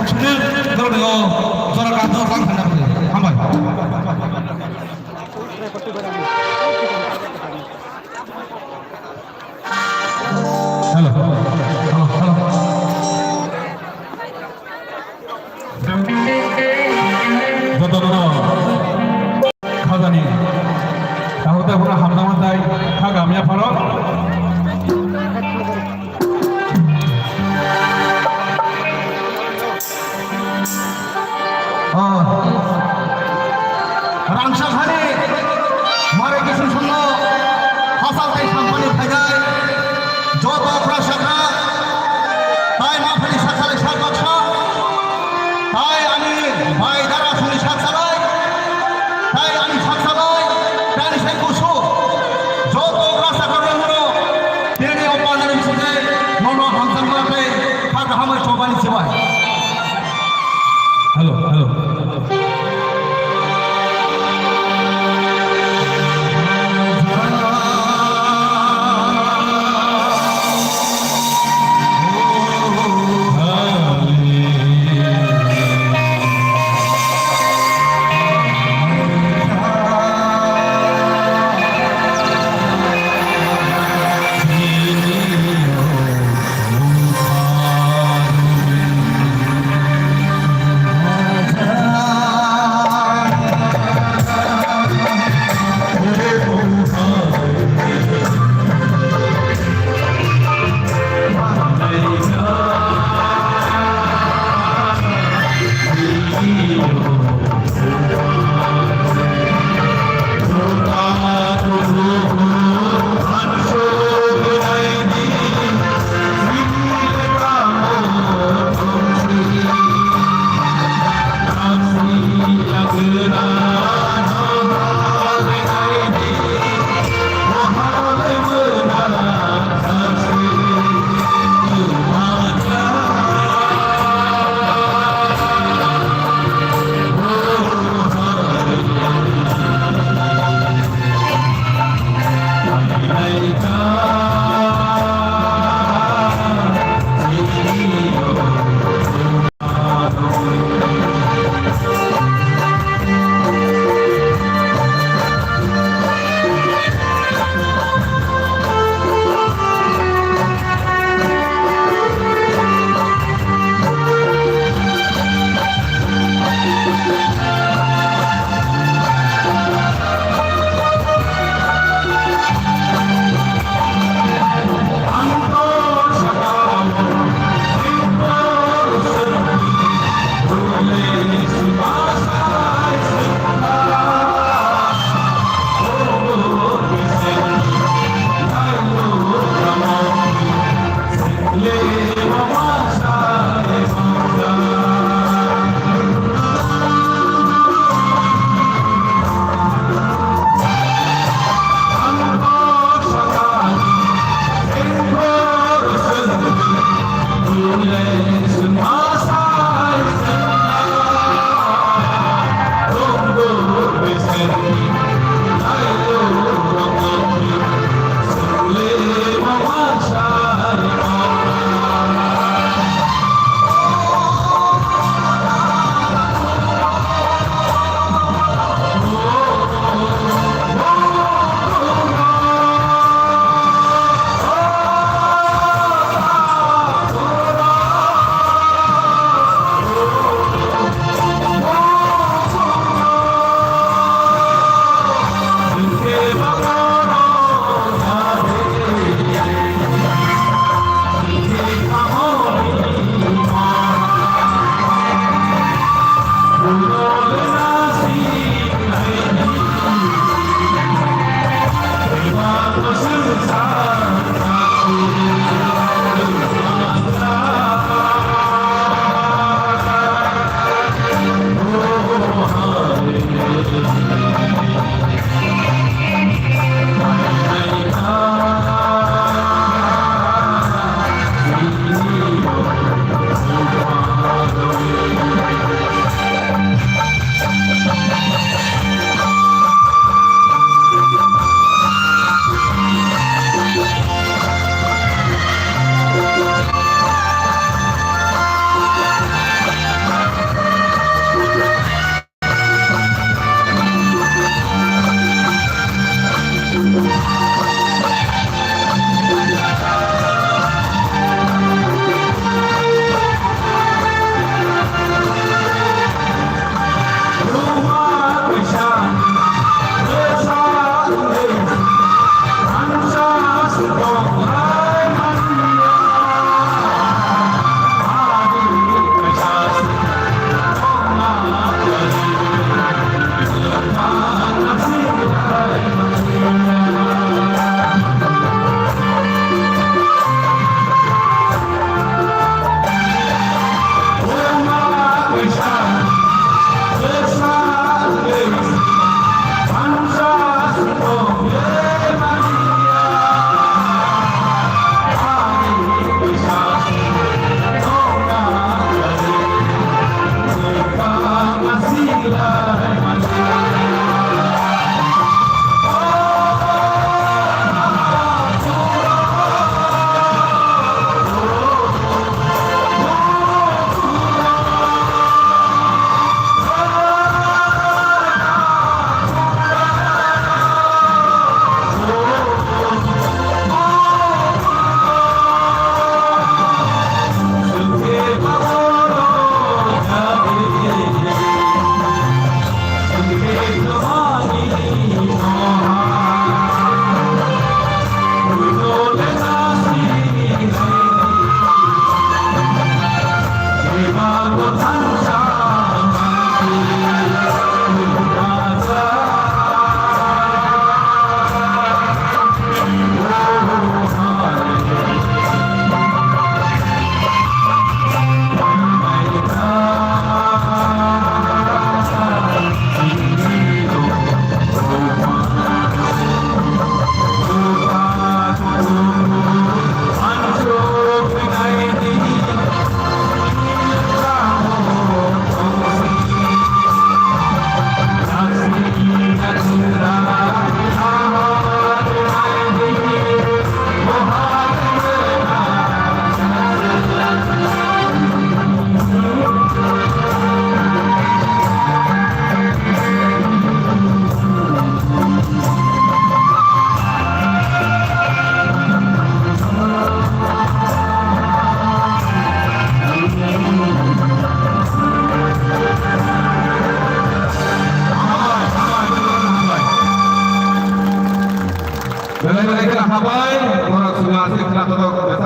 सुनो दौड़ो जरा गाधो काम करना पड़े हम भाई हेलो हेलो हेलो जतनो खाजानी ताहले पुरा हामदामाताय खागामिया फालो रांसा खाने मारे किसी सुनो हासाल ताई साम्पानी फायदाय जो तो अपना शाखा ताई माफली शाखा ले शाखा बच्चा ताई आनी भाई दारा सुनी शाखा लाय ताई आनी शाखा लाय ताई से कुछो जो तो अपना शाखा ले मरो तेरे ओपान ने बिचते नोनो हमसन लापे खाक हमारे चौबानी सेवाय hello hello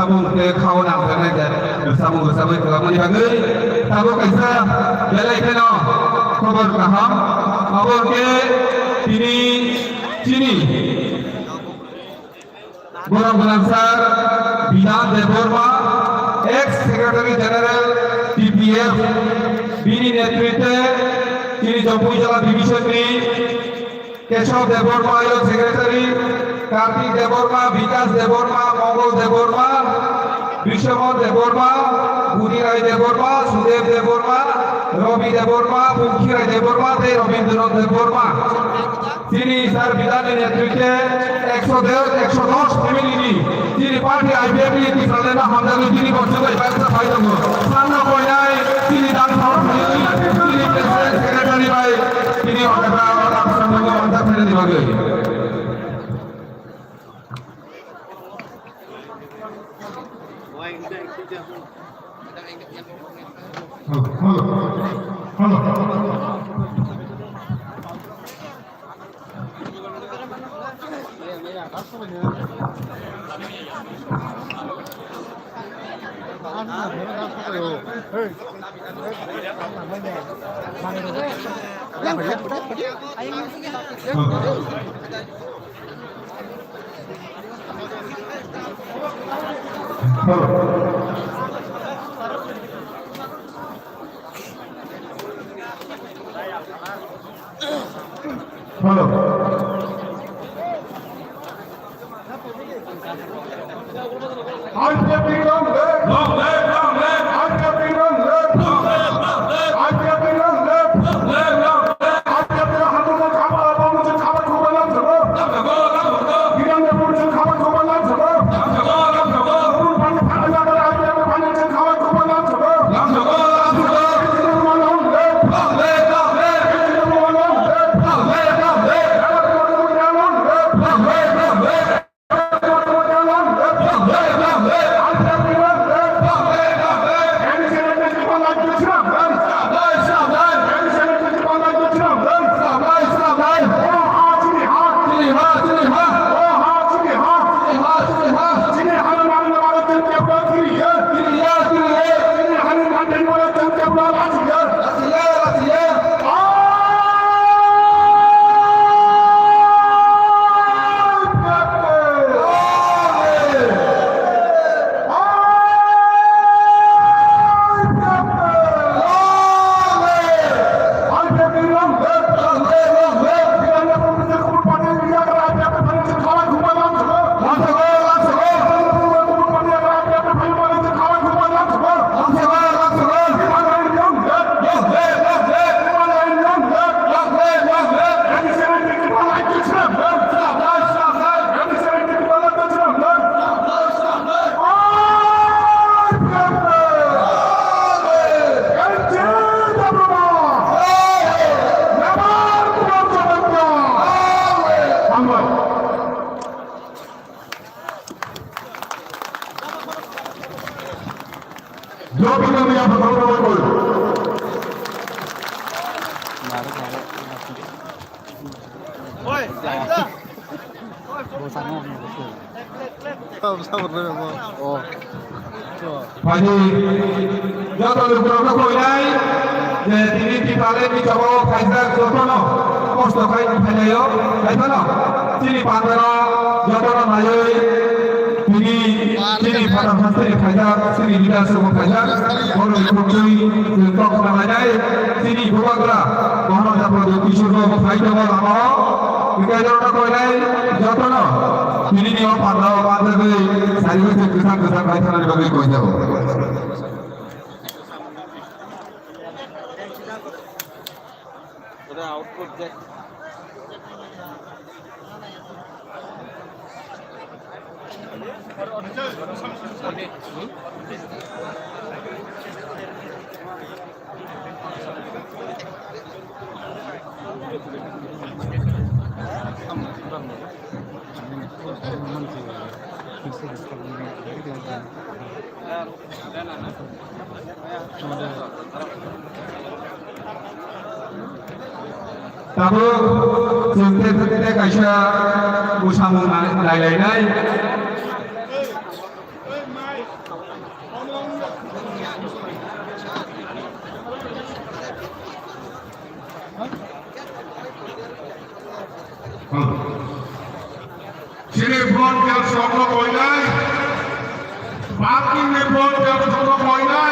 sabung ke kawan yang kena ke sabung kalau melihat sabung kaisa belai kena kabar kaham awal ke ini Borang Balansar Bidan Deborma ex Secretary General TPF Bini नेतृत्व তিনি জম্মু জেলা ডিভিশন কেশব দেববর্মা সেক্রেটারি কার্তিক দেববর্মা বিকাশ দেববর্মা মঙ্গল দেববর্মা বিশ্বমত দেববর্মা বুধি রায় দেববর্মা সুদেব দেববর্মা রবি দেববর্মা মুখী রায় দেববর্মা রবীন্দ্রনাথ দেববর্মা তিনি sir বিধানের নেতৃত্বে 110 family তিনি party IPF নীতি সালেনা হামদানি তিনি বর্তমানে ব্যবসা ফাইদম সামনে পয়নায় তিনি দান তিনি সেক্রেটারি ভাই তিনি অনেকটা সঙ্গে অন্তা ফেলে দিবাগে Pagi, jatuh beberapa poinai, jadi di balik di bawah Kaiser Jotono, pos tokai di Pelayo, Kaiser, sini Pandora, Jotono Mayoi, sini pada masa Kaiser, sini tidak semua Kaiser, kalau ikutui untuk namanya, sini Bogora, mohon dapat disuruh Kaiser lama, Kaiser poinai Jotono. Ini dia Pandora pada ke, saya itu kesan Kaiser di bawah Kaiser. Output jack. Tapi kita kaisa usah mengalai-alai. Sini front yang sokong koi nai, parking ni front yang sokong koi nai.